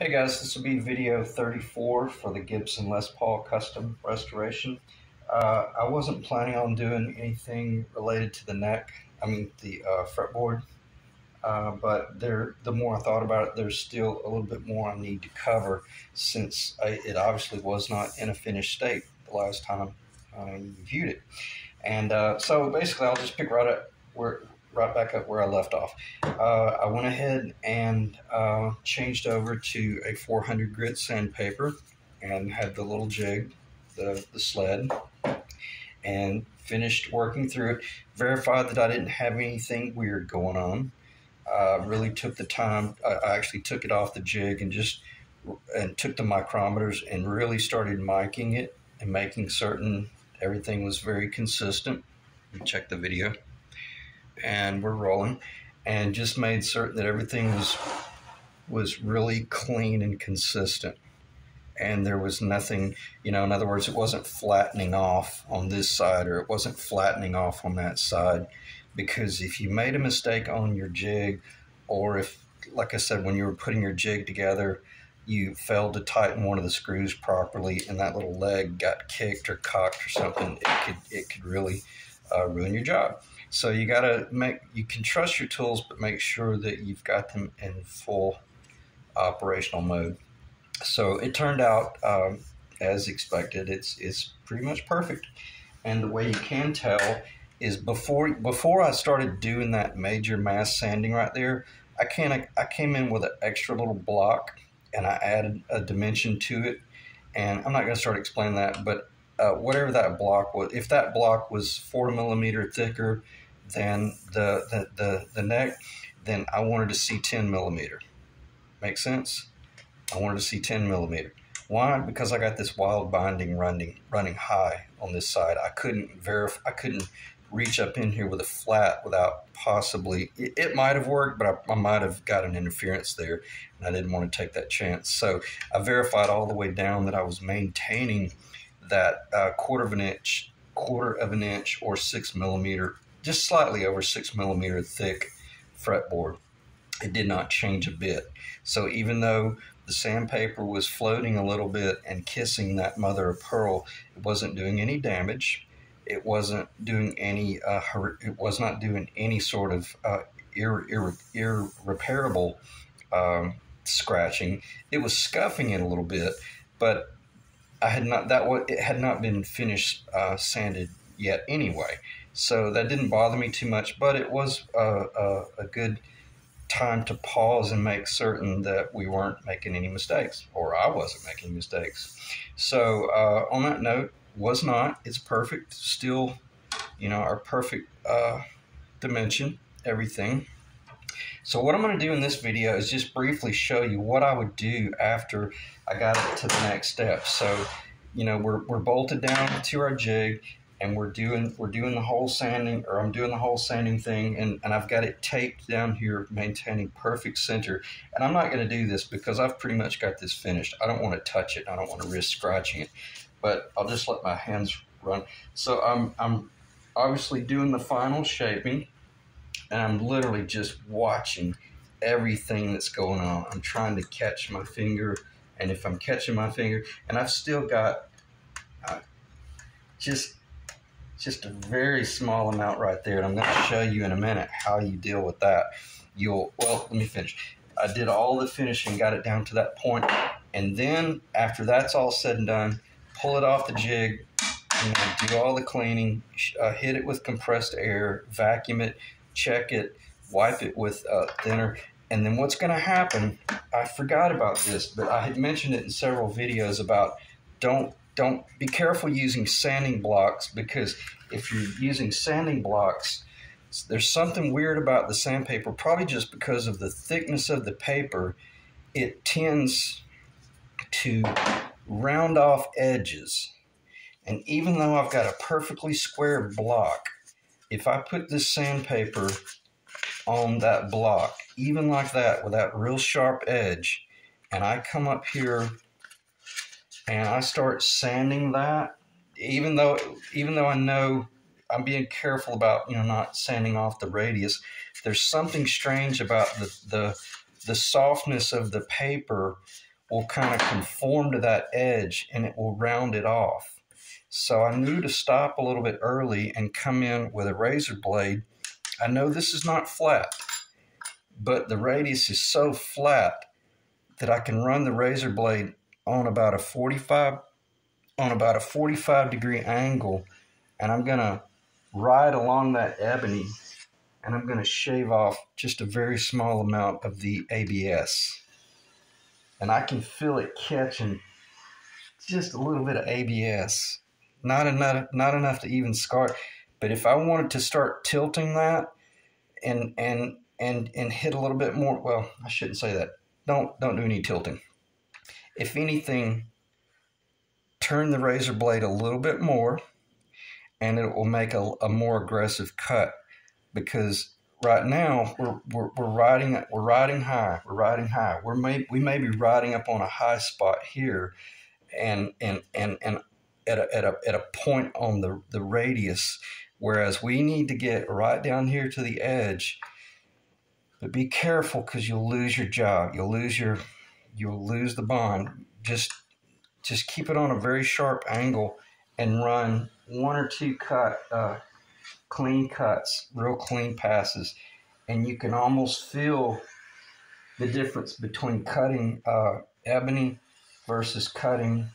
Hey guys, this will be video 34 for the Gibson Les Paul custom restoration. I wasn't planning on doing anything related to the neck, the fretboard, but the more I thought about it, there's still a little bit more I need to cover since it obviously was not in a finished state the last time I viewed it. And so basically I'll just pick right back up where I left off. I went ahead and changed over to a 400 grit sandpaper and had the little jig, the sled, and finished working through it. Verified that I didn't have anything weird going on. Really took the time. I actually took it off the jig and took the micrometers and really started miking it and making certain everything was very consistent. You check the video. And we're rolling, and just made certain that everything was really clean and consistent, and there was nothing, in other words, it wasn't flattening off on this side or it wasn't flattening off on that side. Because if you made a mistake on your jig, or if, like I said, when you were putting your jig together, you failed to tighten one of the screws properly and that little leg got kicked or cocked or something, it could really ruin your job. So you can trust your tools, but make sure that you've got them in full operational mode. So it turned out as expected. It's pretty much perfect. And the way you can tell is before I started doing that major mass sanding right there, I came in with an extra little block and I added a dimension to it. And I'm not going to start explaining that, but whatever that block was, if that block was 4 millimeter thicker than the neck, then I wanted to see 10 millimeter. Make sense? I wanted to see 10 millimeter. Why? Because I got this wild binding running high on this side. I couldn't reach up in here with a flat without possibly, it might have worked, but I might have got an interference there, and I didn't want to take that chance. So I verified all the way down that I was maintaining that quarter of an inch or 6 millimeter, just slightly over 6 millimeter thick fretboard. It did not change a bit. So even though the sandpaper was floating a little bit and kissing that mother of pearl, it wasn't doing any damage. It wasn't doing any. It was not doing any sort of irreparable scratching. It was scuffing it a little bit, but it had not been finished sanded yet anyway, so that didn't bother me too much. But it was a good time to pause and make certain that we weren't making any mistakes, or I wasn't making mistakes. So on that note, it's perfect. Still, our perfect dimension, everything. So what I'm going to do in this video is just briefly show you what I would do after I got it to the next step. So, we're bolted down to our jig, and we're doing the whole sanding, or I'm doing the whole sanding thing, and I've got it taped down here, maintaining perfect center. And I'm not going to do this because I've pretty much got this finished. I don't want to touch it. I don't want to risk scratching it, but I'll just let my hands run. So I'm obviously doing the final shaping, and I'm literally just watching everything that's going on. I'm trying to catch my finger, and if I'm catching my finger, and I've still got just a very small amount right there, and I'm going to show you in a minute how you deal with that. Well, let me finish. I did all the finishing, got it down to that point, and then after that's all said and done, pull it off the jig, do all the cleaning, hit it with compressed air, vacuum it, check it, wipe it with thinner. And then what's going to happen, I forgot about this, but I had mentioned it in several videos about don't be careful using sanding blocks, because if you're using sanding blocks, there's something weird about the sandpaper, probably just because of the thickness of the paper. It tends to round off edges. And even though I've got a perfectly square block, if I put this sandpaper on that block, even like that, with that real sharp edge, and I come up here and I start sanding that, even though I know I'm being careful about not sanding off the radius, there's something strange about the the softness of the paper will kind of conform to that edge and it will round it off. So I knew to stop a little bit early and come in with a razor blade. I know this is not flat, but the radius is so flat that I can run the razor blade on about a 45 degree angle, and I'm going to ride along that ebony, and I'm going to shave off just a very small amount of the ABS. And I can feel it catching just a little bit of ABS. Not enough to even scar it. But if I wanted to start tilting that and hit a little bit more, well, I shouldn't say that. Don't do any tilting. If anything, turn the razor blade a little bit more, and it will make a more aggressive cut. Because right now we're riding high. We may be riding up on a high spot here, and at a point on the radius, whereas we need to get right down here to the edge. But be careful, because you'll lose your job. You'll lose the bond. Just keep it on a very sharp angle and run one or two clean cuts, real clean passes, and you can almost feel the difference between cutting ebony versus cutting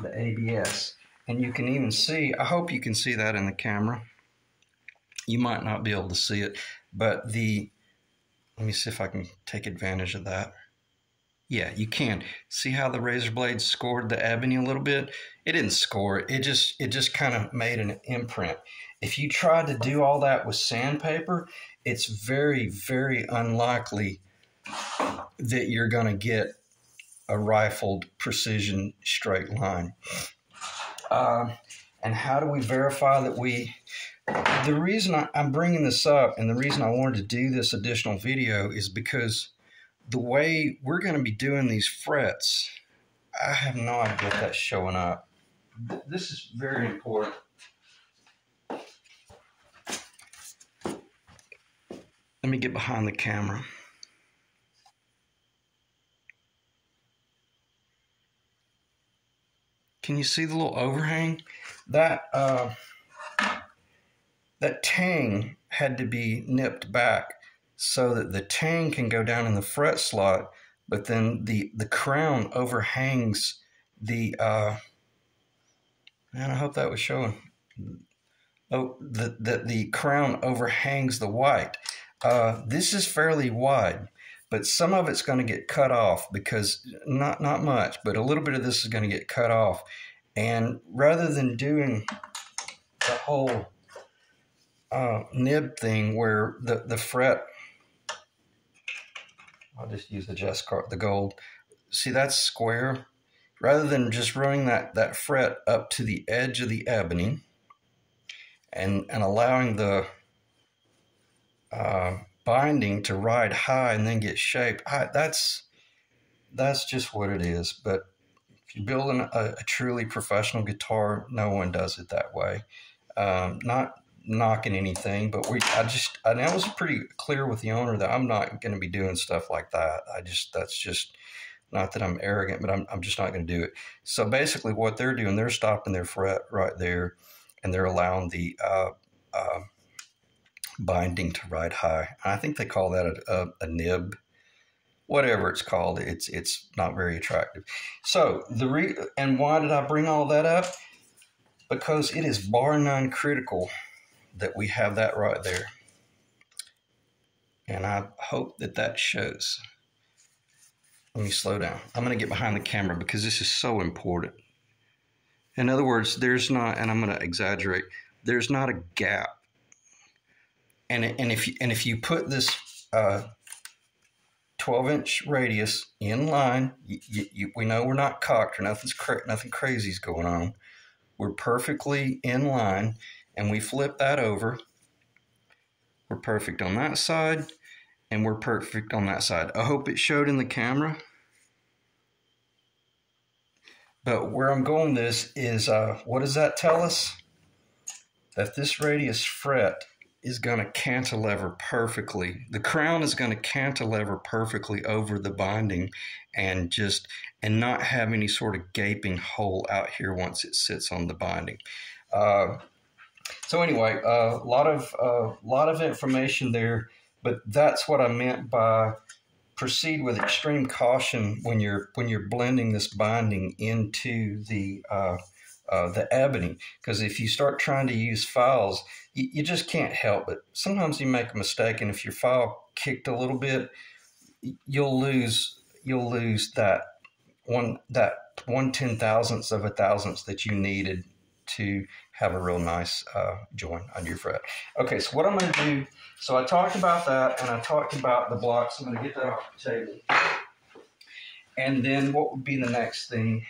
the ABS. And you can even see, I hope you can see that in the camera. You might not be able to see it, but let me see if I can take advantage of that. Yeah, you can. See how the razor blade scored the ebony a little bit? It didn't score it. It just kind of made an imprint. If you try to do all that with sandpaper, it's very, very unlikely that you're going to get a rifled precision straight line. And how do we verify that the reason I'm bringing this up, and the reason I wanted to do this additional video, is because the way we're going to be doing these frets, I have no idea if that's showing up. This is very important. Let me get behind the camera. Can you see the little overhang? That tang had to be nipped back so that the tang can go down in the fret slot, but then the crown overhangs the man, I hope that was showing. Oh, the crown overhangs the white. This is fairly wide, but some of it's going to get cut off, because not much, but a little bit of this is going to get cut off. And rather than doing the whole nib thing where the fret, I'll just use the gold. See, that's square. Rather than just running that fret up to the edge of the ebony and allowing the binding to ride high and then get shaped, that's just what it is. But if you're building a truly professional guitar, no one does it that way. Not knocking anything, but I was pretty clear with the owner that I'm not going to be doing stuff like that. That's just, not that I'm arrogant, but I'm just not going to do it. So basically what they're doing, they're stopping their fret right there, and they're allowing the binding to ride high. I think they call that a nib, whatever it's called. It's not very attractive. So and why did I bring all that up? Because it is bar none critical that we have that right there. And I hope that shows. Let me slow down. I'm going to get behind the camera because this is so important. In other words, there's not, and I'm going to exaggerate, there's not a gap. And if you put this 12-inch radius in line, we know we're not cocked or nothing crazy is going on. We're perfectly in line, and we flip that over. We're perfect on that side, and we're perfect on that side. I hope it showed in the camera. But where I'm going this is, what does that tell us? That this radius fret is going to cantilever perfectly. The crown is going to cantilever perfectly over the binding and not have any sort of gaping hole out here once it sits on the binding. So anyway, a lot of information there, but that's what I meant by proceed with extreme caution when you're blending this binding into the ebony, because if you start trying to use files, you just can't help it. Sometimes you make a mistake, and if your file kicked a little bit, you'll lose that 1/10,000th of a thousandth that you needed to have a real nice join on your fret. Okay, so what I'm going to do, so I talked about that, and I talked about the blocks. I'm going to get that off the table. And then what would be the next thing?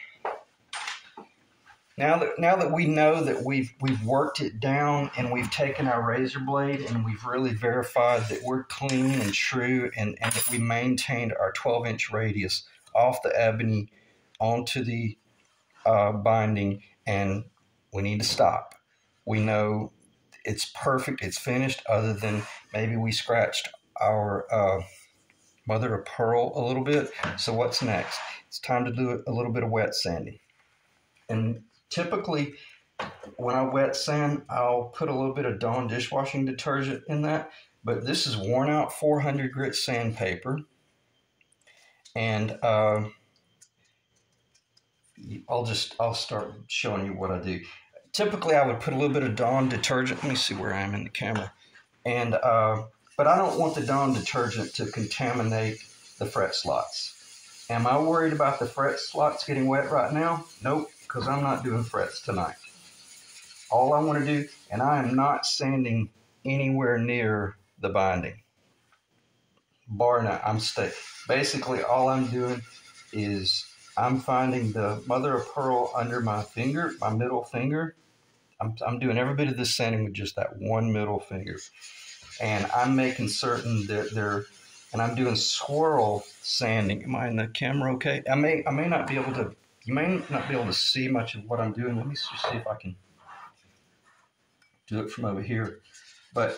Now that we know that we've worked it down, and we've taken our razor blade and we've really verified that we're clean and true, and that we maintained our 12-inch radius off the ebony onto the binding, and we need to stop. We know it's perfect, it's finished, other than maybe we scratched our mother of pearl a little bit. So what's next? It's time to do a little bit of wet sanding. And typically, when I wet sand, I'll put a little bit of Dawn dishwashing detergent in that. But this is worn out 400 grit sandpaper. And I'll start showing you what I do. Typically, I would put a little bit of Dawn detergent. Let me see where I am in the camera. And but I don't want the Dawn detergent to contaminate the fret slots. Am I worried about the fret slots getting wet right now? Nope, because I'm not doing frets tonight. All I want to do, and I am not sanding anywhere near the binding. Bar none, I'm staying. Basically, all I'm doing is I'm finding the mother of pearl under my finger, my middle finger. I'm doing every bit of this sanding with just that one middle finger. And I'm making certain that and I'm doing swirl sanding. Am I in the camera okay? I may not be able to, you may not be able to see much of what I'm doing. Let me just see if I can do it from over here. But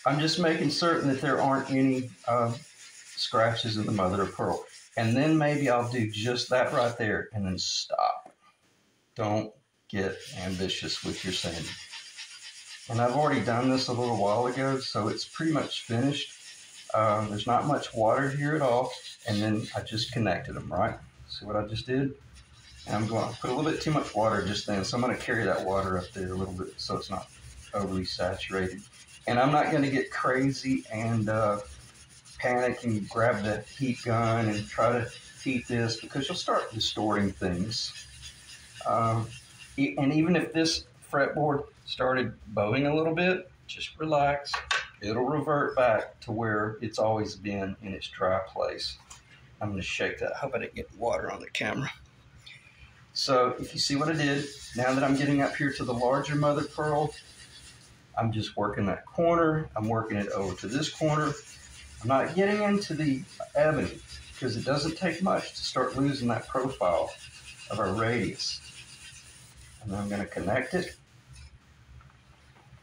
I'm just making certain that there aren't any scratches in the mother of pearl. And then maybe I'll do just that right there and then stop. Don't get ambitious with your sanding. And I've already done this a little while ago, so it's pretty much finished. There's not much water here at all. And then I just connected them, right? See what I just did? And I'm going to put a little bit too much water just then, so I'm going to carry that water up there a little bit so it's not overly saturated. And I'm not going to get crazy and panic and grab the heat gun and try to heat this, because you'll start distorting things. And even if this fretboard started bowing a little bit, just relax. It'll revert back to where it's always been in its dry place. I'm going to shake that. I hope I didn't get water on the camera. So if you see what I did, now that I'm getting up here to the larger mother pearl, I'm just working that corner. I'm working it over to this corner. I'm not getting into the ebony, because it doesn't take much to start losing that profile of our radius. And then I'm going to connect it,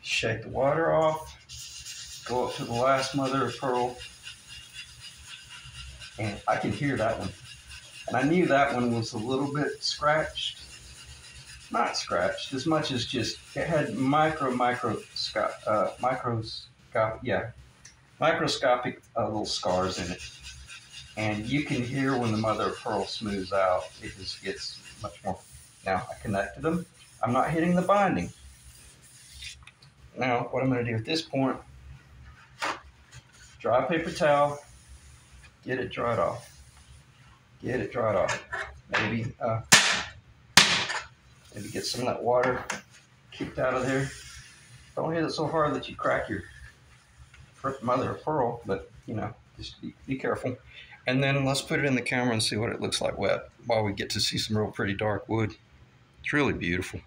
shake the water off, go up to the last mother of pearl, and I can hear that one. And I knew that one was a little bit scratched. Not scratched as much as just, it had microscopic little scars in it. And you can hear when the mother of pearl smooths out, it just gets much more. Now I connected them. I'm not hitting the binding. Now what I'm going to do at this point, dry paper towel, get it dried off. Get it dried off. Maybe get some of that water kicked out of there. Don't hit it so hard that you crack your mother of pearl, but you know, just be careful. And then let's put it in the camera and see what it looks like wet, while we get to see some real pretty dark wood. It's really beautiful.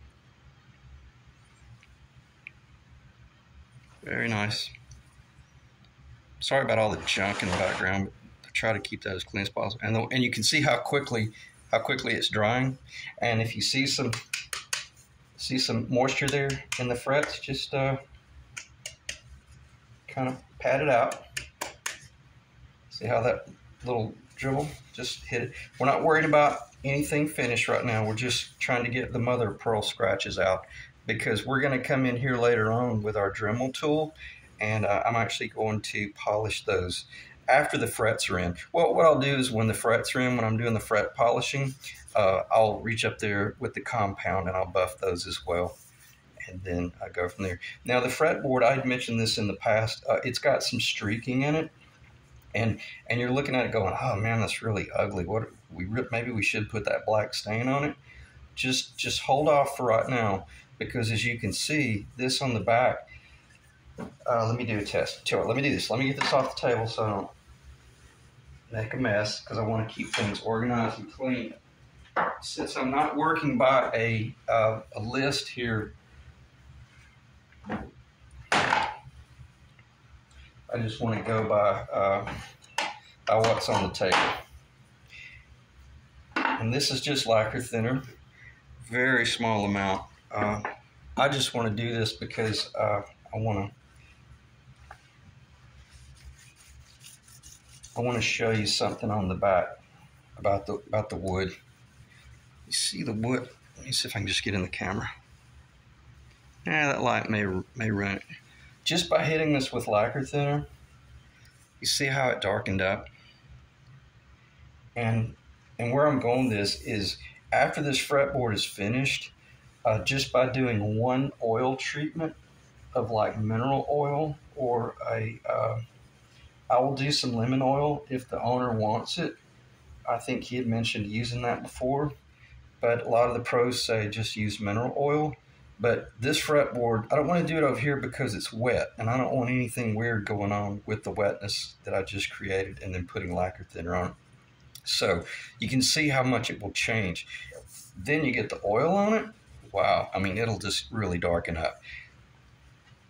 Very nice. Sorry about all the junk in the background, but I try to keep that as clean as possible. And you can see how quickly it's drying. And if you see some moisture there in the frets, just kind of pat it out. See how that little dribble just hit it? We're not worried about anything finished right now. We're just trying to get the mother of pearl scratches out, because we're going to come in here later on with our Dremel tool, and I'm actually going to polish those after the frets are in. Well, what I'll do is when the frets are in, when I'm doing the fret polishing, I'll reach up there with the compound and I'll buff those as well. And then I go from there. Now the fretboard, I'd mentioned this in the past, it's got some streaking in it. And you're looking at it going, oh man, that's really ugly. Maybe we should put that black stain on it. Just hold off for right now, because as you can see, this on the back. Let me do a test. Let me do this. Let me get this off the table so I don't make a mess, because I want to keep things organized and clean. Since I'm not working by a list here, I just want to go by what's on the table. And this is just lacquer thinner, very small amount. I just want to do this because I want to show you something on the back about the wood. You see the wood? Let me see if I can just get in the camera. Yeah, that light may ruin it. Just by hitting this with lacquer thinner, you see how it darkened up? And where I'm going with this is, after this fretboard is finished, just by doing one oil treatment of like mineral oil, or I will do some lemon oil if the owner wants it. I think he had mentioned using that before, but a lot of the pros say just use mineral oil. But this fretboard, I don't want to do it over here because it's wet, and I don't want anything weird going on with the wetness that I just created and then putting lacquer thinner on it. So you can see how much it will change. Then you get the oil on it. Wow, I mean, it'll just really darken up.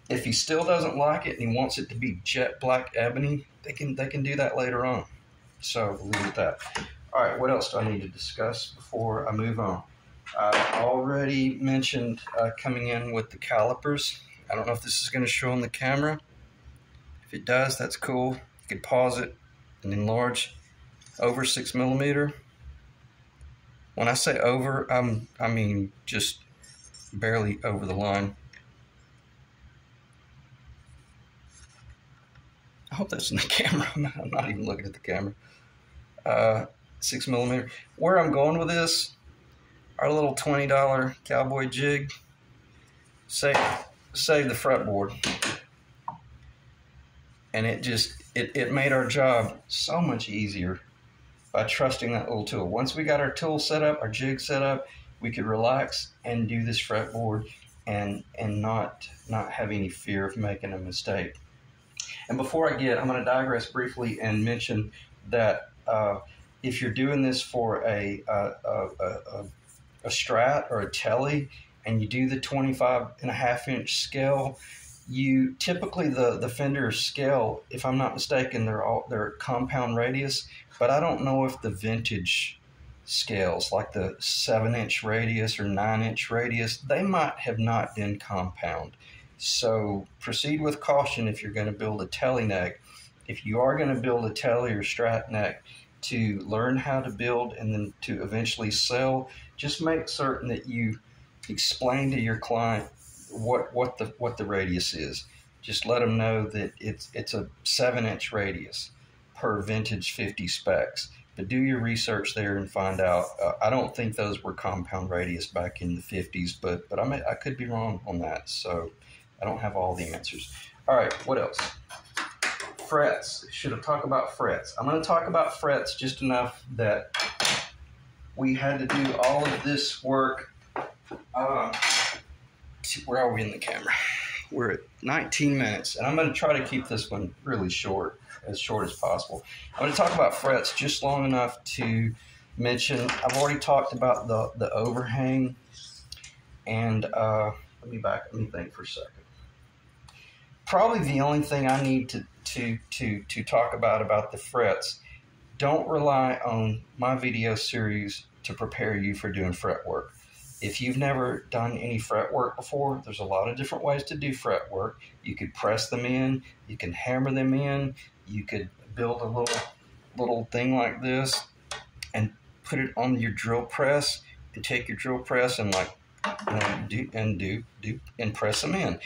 If he still doesn't like it and he wants it to be jet black ebony, they can do that later on. So we'll leave it at that. All right, what else do I need to discuss before I move on? I already mentioned coming in with the calipers. I don't know if this is going to show on the camera. If it does, that's cool. You can pause it and enlarge. Over 6 millimeter. When I say over, I mean just barely over the line. I hope that's in the camera. I'm not even looking at the camera. 6 millimeter. Where I'm going with this, our little $20 cowboy jig saved the fretboard, and it made our job so much easier by trusting that little tool. Once we got our tool set up, our jig set up, we could relax and do this fretboard and not have any fear of making a mistake. And before I'm going to digress briefly and mention that if you're doing this for a Strat or a Telly, and you do the 25.5-inch scale, you typically the fender scale, if I'm not mistaken, they're compound radius, but I don't know if the vintage scales, like the 7-inch radius or 9-inch radius, they might have not been compound. So proceed with caution if you're going to build a Telly neck. If you are going to build a Telly or Strat neck to learn how to build and then to eventually sell, just make certain that you explain to your client what the radius is. Just let them know that it's a 7-inch radius per vintage 50 specs. But do your research there and find out. I don't think those were compound radius back in the 50s, but I could be wrong on that. So I don't have all the answers. All right, what else? Frets. Should have talked about frets. I'm going to talk about frets just enough that we had to do all of this work. Where are we in the camera? We're at 19 minutes, and I'm going to try to keep this one really short as possible. I'm going to talk about frets just long enough to mention, I've already talked about the overhang, and let me think for a second. Probably the only thing I need to talk about the frets. Don't rely on my video series to prepare you for doing fret work. If you've never done any fret work before, there's a lot of different ways to do fret work. You could press them in, you can hammer them in, you could build a little thing like this and put it on your drill press and take your drill press and and press them in.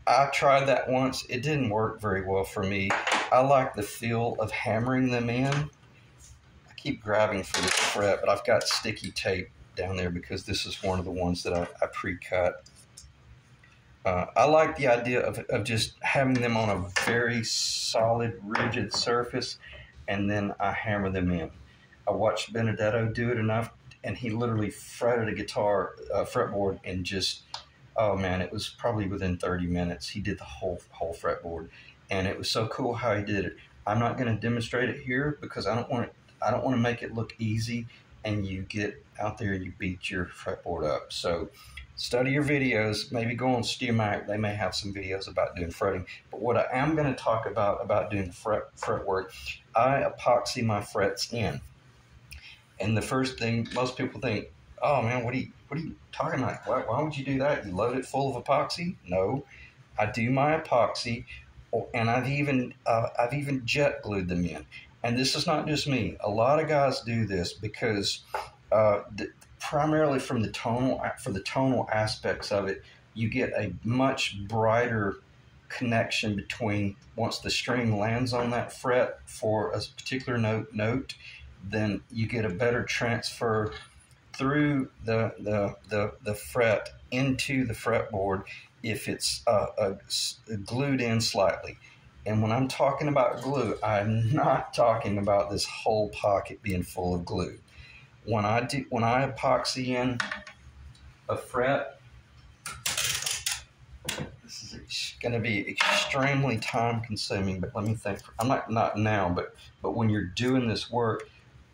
I tried that once. It didn't work very well for me. I like the feel of hammering them in. I keep grabbing for this fret, but I've got sticky tape down there because this is one of the ones that I pre-cut. I like the idea of just having them on a very solid, rigid surface, and then I hammer them in. I watched Benedetto do it enough, and he literally fretted a guitar fretboard and just, oh man, it was probably within 30 minutes. He did the whole fretboard, and it was so cool how he did it. I'm not going to demonstrate it here because I don't want to make it look easy, and you get out there and you beat your fretboard up. So study your videos. Maybe go on StewMac. They may have some videos about doing fretting. But what I am going to talk about doing fret work, I epoxy my frets in. And the first thing most people think, oh man, what are you talking about? Why would you do that? You load it full of epoxy? No, I do my epoxy, and I've even jet glued them in. And this is not just me. A lot of guys do this because primarily for the tonal aspects of it, you get a much brighter connection between once the string lands on that fret for a particular note, then you get a better transfer through the fret into the fretboard if it's glued in slightly. And when I'm talking about glue, I'm not talking about this whole pocket being full of glue. When I epoxy in a fret, this is going to be extremely time consuming, but let me think. I'm not now, but when you're doing this work,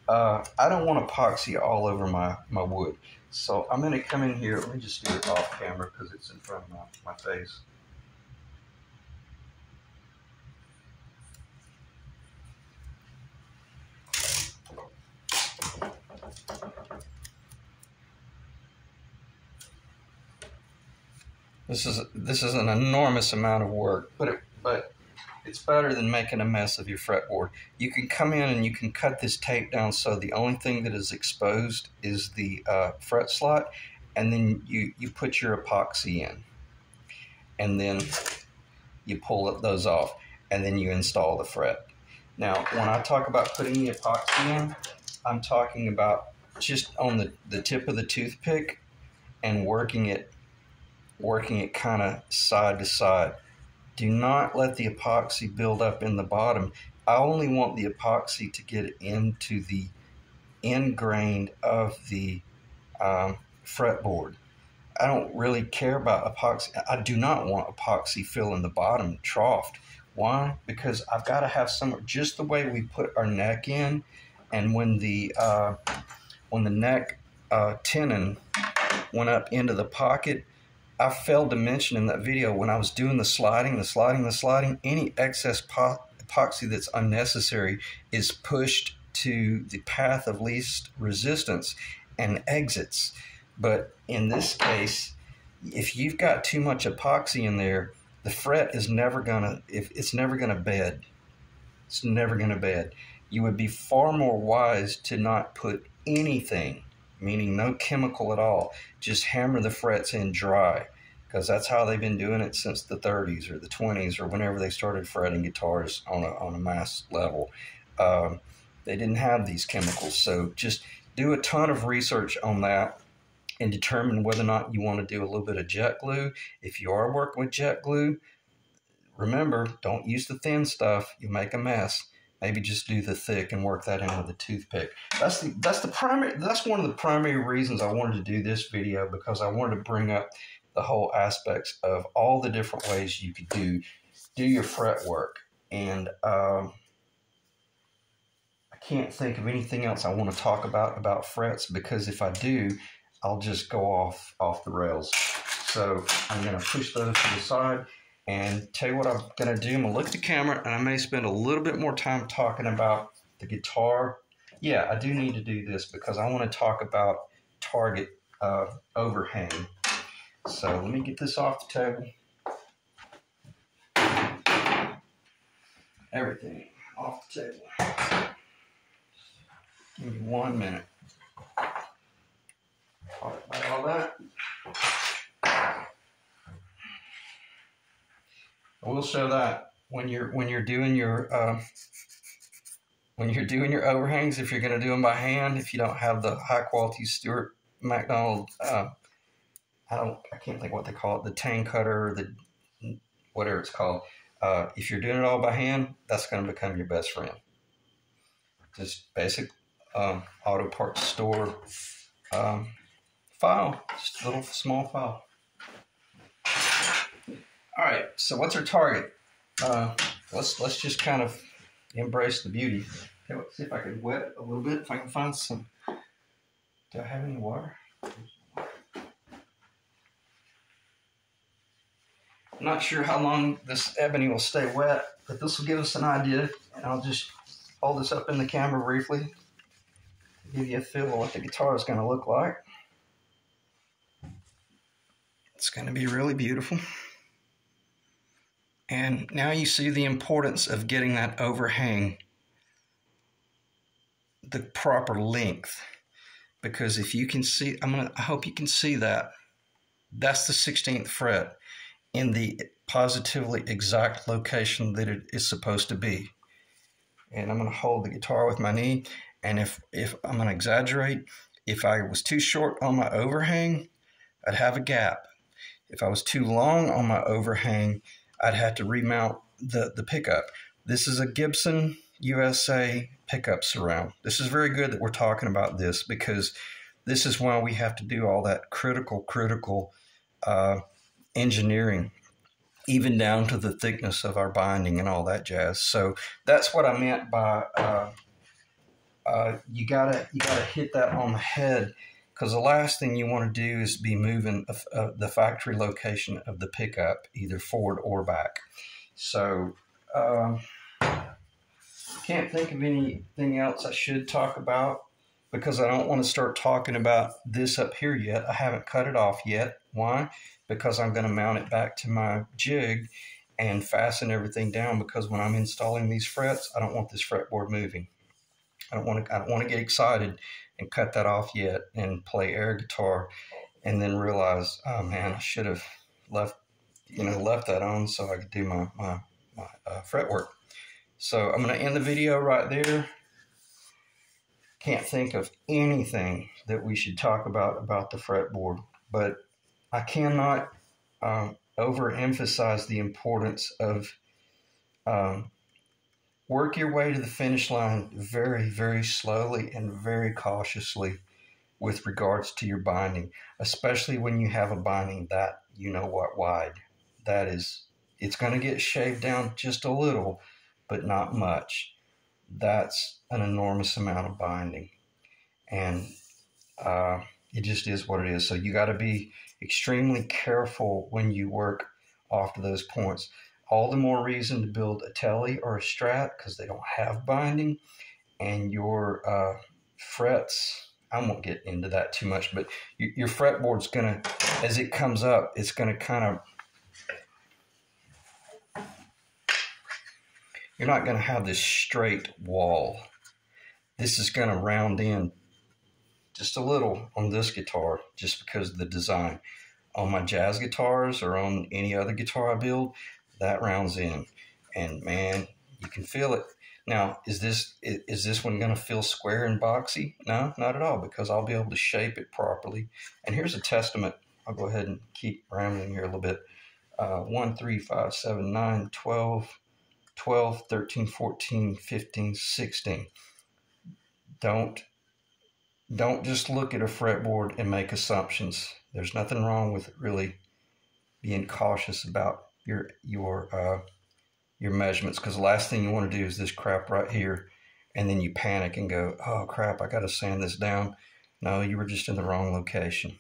I don't want epoxy all over my wood. So I'm going to come in here. Let me just do it off camera because it's in front of my face. This is an enormous amount of work, but it's better than making a mess of your fretboard. You can come in and you can cut this tape down so the only thing that is exposed is the fret slot, and then you put your epoxy in, and then you pull those off, and then you install the fret. Now, when I talk about putting the epoxy in, I'm talking about just on the tip of the toothpick and working it kind of side to side. Do not let the epoxy build up in the bottom. I only want the epoxy to get into the end grain of the fretboard. I don't really care about epoxy. I do not want epoxy filling the bottom trough. Why? Because I've got to have somewhere, just the way we put our neck in, and when the neck tenon went up into the pocket, I failed to mention in that video when I was doing the sliding, any excess epoxy that's unnecessary is pushed to the path of least resistance and exits. But in this case, if you've got too much epoxy in there, the fret is never gonna bed. It's never gonna bed. You would be far more wise to not put anything, meaning no chemical at all. Just hammer the frets in dry, because that's how they've been doing it since the 30s or the 20s or whenever they started fretting guitars on a mass level. They didn't have these chemicals, so just do a ton of research on that and determine whether or not you want to do a little bit of jet glue. If you are working with jet glue, remember, don't use the thin stuff. You make a mess. Maybe just do the thick and work that in with a toothpick. That's one of the primary reasons I wanted to do this video, because I wanted to bring up the whole aspects of all the different ways you could do your fret work. And I can't think of anything else I want to talk about frets, because if I do, I'll just go off the rails. So I'm going to push those to the side and tell you what I'm going to do. I'm going to look at the camera, and I may spend a little bit more time talking about the guitar. Yeah, I do need to do this because I want to talk about target overhang. So let me get this off the table. Everything off the table. Give me 1 minute. All that. I will show that when you're doing your overhangs, if you're going to do them by hand, if you don't have the high quality Stewart McDonald, I can't think what they call it, the tang cutter, the whatever it's called. If you're doing it all by hand, that's going to become your best friend. Just basic auto parts store file, just a little small file. All right, so what's our target? Let's just kind of embrace the beauty. Okay, let's see if I can wet it a little bit. If I can find some. Do I have any water? I'm not sure how long this ebony will stay wet, but this will give us an idea. And I'll just hold this up in the camera briefly to give you a feel of what the guitar is going to look like. It's going to be really beautiful. And now you see the importance of getting that overhang the proper length, because if you can see, I hope you can see that. That's the 16th fret in the positively exact location that it is supposed to be. And I'm going to hold the guitar with my knee, and if I'm going to exaggerate, if I was too short on my overhang, I'd have a gap. If I was too long on my overhang, I'd have to remount the pickup. This is a Gibson USA pickup surround. This is very good that we're talking about this, because this is why we have to do all that critical engineering, even down to the thickness of our binding and all that jazz. So that's what I meant by you gotta hit that on the head, because the last thing you want to do is be moving the factory location of the pickup either forward or back. So can't think of anything else I should talk about, because I don't want to start talking about this up here yet. I haven't cut it off yet. Why? Because I'm going to mount it back to my jig and fasten everything down, because when I'm installing these frets, I don't want this fretboard moving. I don't want to get excited and cut that off yet and play air guitar and then realize, oh man, I should have left that on so I could do my fret work. So I'm going to end the video right there. Can't think of anything that we should talk about the fretboard, but I cannot overemphasize the importance of work your way to the finish line very, very slowly and very cautiously with regards to your binding, especially when you have a binding that wide. That is, it's going to get shaved down just a little, but not much. That's an enormous amount of binding, and it just is what it is. So you got to be extremely careful when you work off to those points. All the more reason to build a telly or a strat, because they don't have binding, and your frets, I won't get into that too much, but your fretboard's going to, as it comes up, it's going to kind of, you're not going to have this straight wall. This is going to round in just a little on this guitar, just because of the design. On my jazz guitars or on any other guitar I build, that rounds in, and man, you can feel it. Now, is this one going to feel square and boxy? No, not at all, because I'll be able to shape it properly. And here's a testament. I'll go ahead and keep rambling here a little bit. 1, 3, 5, 7, 9, 12, 12, 13, 14, 15, 16. Don't just look at a fretboard and make assumptions. There's nothing wrong with really being cautious about your measurements, because the last thing you want to do is this crap right here, and then you panic and go, oh crap, I got to sand this down. No, you were just in the wrong location.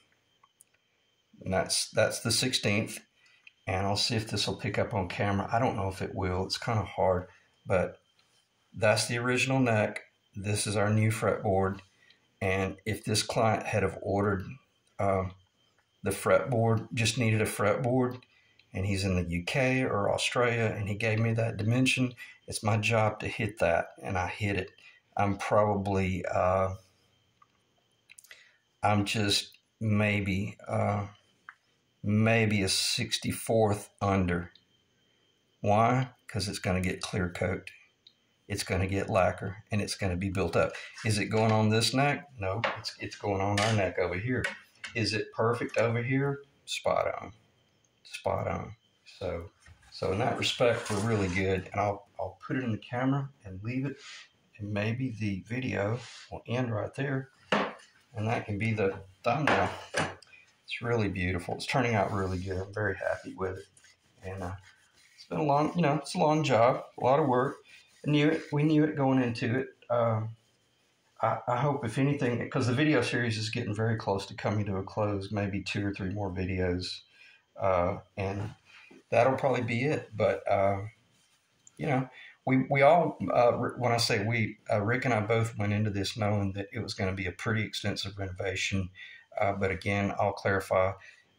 And that's the 16th, and I'll see if this will pick up on camera. I don't know if it will. It's kind of hard, but that's the original neck. This is our new fretboard, and if this client had have ordered the fretboard, just needed a fretboard, and he's in the UK or Australia, and he gave me that dimension. It's my job to hit that, and I hit it. I'm probably, I'm just maybe a 64th under. Why? Because it's going to get clear coat. It's going to get lacquer, and it's going to be built up. Is it going on this neck? No, it's going on our neck over here. Is it perfect over here? Spot on. Spot on. So in that respect, we're really good. And I'll put it in the camera and leave it, and maybe the video will end right there, and that can be the thumbnail. It's really beautiful. It's turning out really good. I'm very happy with it. And it's been a long, it's a long job, a lot of work. We knew it going into it. I hope, if anything, because the video series is getting very close to coming to a close, maybe 2 or 3 more videos, and that'll probably be it. But we all, when I say we, Rick and I both went into this knowing that it was going to be a pretty extensive renovation. But again, I'll clarify.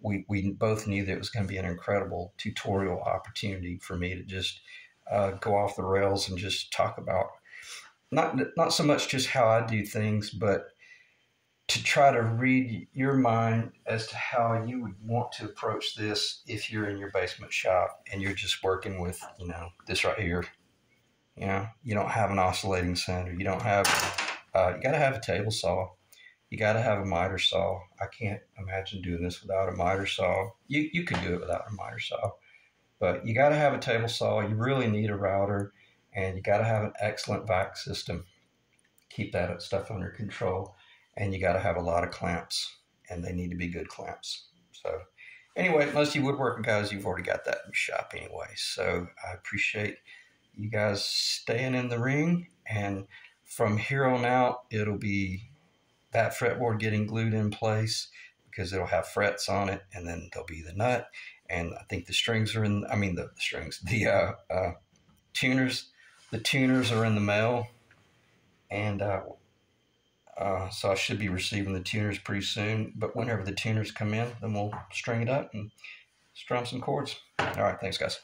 We both knew that it was going to be an incredible tutorial opportunity for me to just go off the rails and just talk about not so much just how I do things, but to try to read your mind as to how you would want to approach this if you're in your basement shop and you're just working with, this right here. You don't have an oscillating center. You don't have, you got to have a table saw. You got to have a miter saw. I can't imagine doing this without a miter saw. You could do it without a miter saw, but you got to have a table saw. You really need a router, and you got to have an excellent vac system. Keep that stuff under control, and you got to have a lot of clamps, and they need to be good clamps. So anyway, most of you woodworking guys, you've already got that in your shop anyway. So I appreciate you guys staying in the ring, and from here on out, it'll be that fretboard getting glued in place, because it'll have frets on it, and then there'll be the nut, and I think the strings are in, the strings, the tuners, are in the mail, and so I should be receiving the tuners pretty soon. But whenever the tuners come in, then we'll string it up and strum some chords. All right, thanks guys.